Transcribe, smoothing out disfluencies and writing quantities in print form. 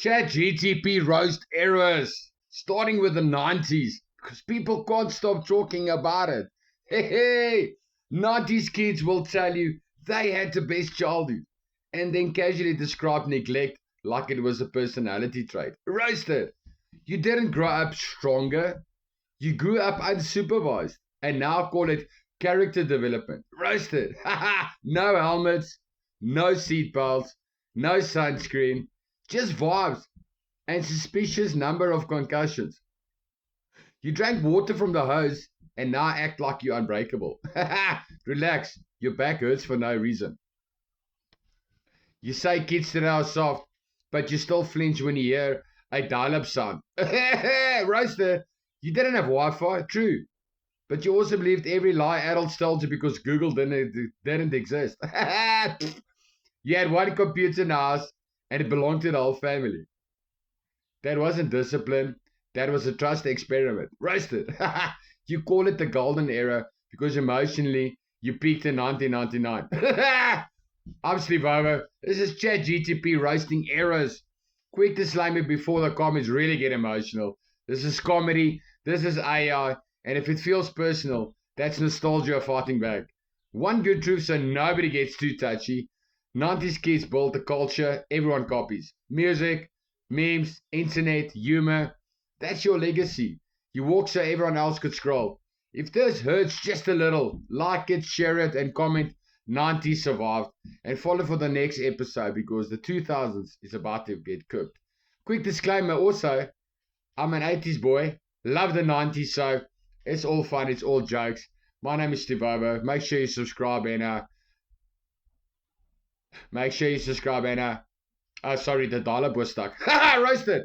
Chat GTP roast errors, starting with the 90s, because people can't stop talking about it. Hey, 90s kids will tell you they had the best childhood, and then casually describe neglect like it was a personality trait. Roasted. You didn't grow up stronger, you grew up unsupervised, and now call it character development. Roasted. No helmets, no seatbelts, no sunscreen, just vibes and suspicious number of concussions. You drank water from the hose and now act like you're unbreakable. Relax, your back hurts for no reason. You say kids today are soft, but you still flinch when you hear a dial-up sound. Roaster, you didn't have Wi-Fi, true. But you also believed every lie adults told you because Google didn't exist. You had one computer in the house and it belonged to the whole family. That wasn't discipline. That was a trust experiment. Roasted. You call it the golden era because emotionally you peaked in 1999. I'm Steve Over. This is Chat GTP roasting errors. Quick disclaimer before the comments really get emotional. This is comedy. This is AI. And if it feels personal, that's nostalgia fighting back. One good truth so nobody gets too touchy. 90s kids built a culture everyone copies. Music, memes, internet, humor. That's your legacy. You walk so everyone else could scroll. If this hurts just a little, like it, share it, and comment 90s survived. And follow for the next episode because the 2000s is about to get cooked. Quick disclaimer also, I'm an 80s boy. Love the 90s, so it's all fun, it's all jokes. My name is Steve Bobo. Make sure you subscribe and oh sorry, the dial-up was stuck. Roasted.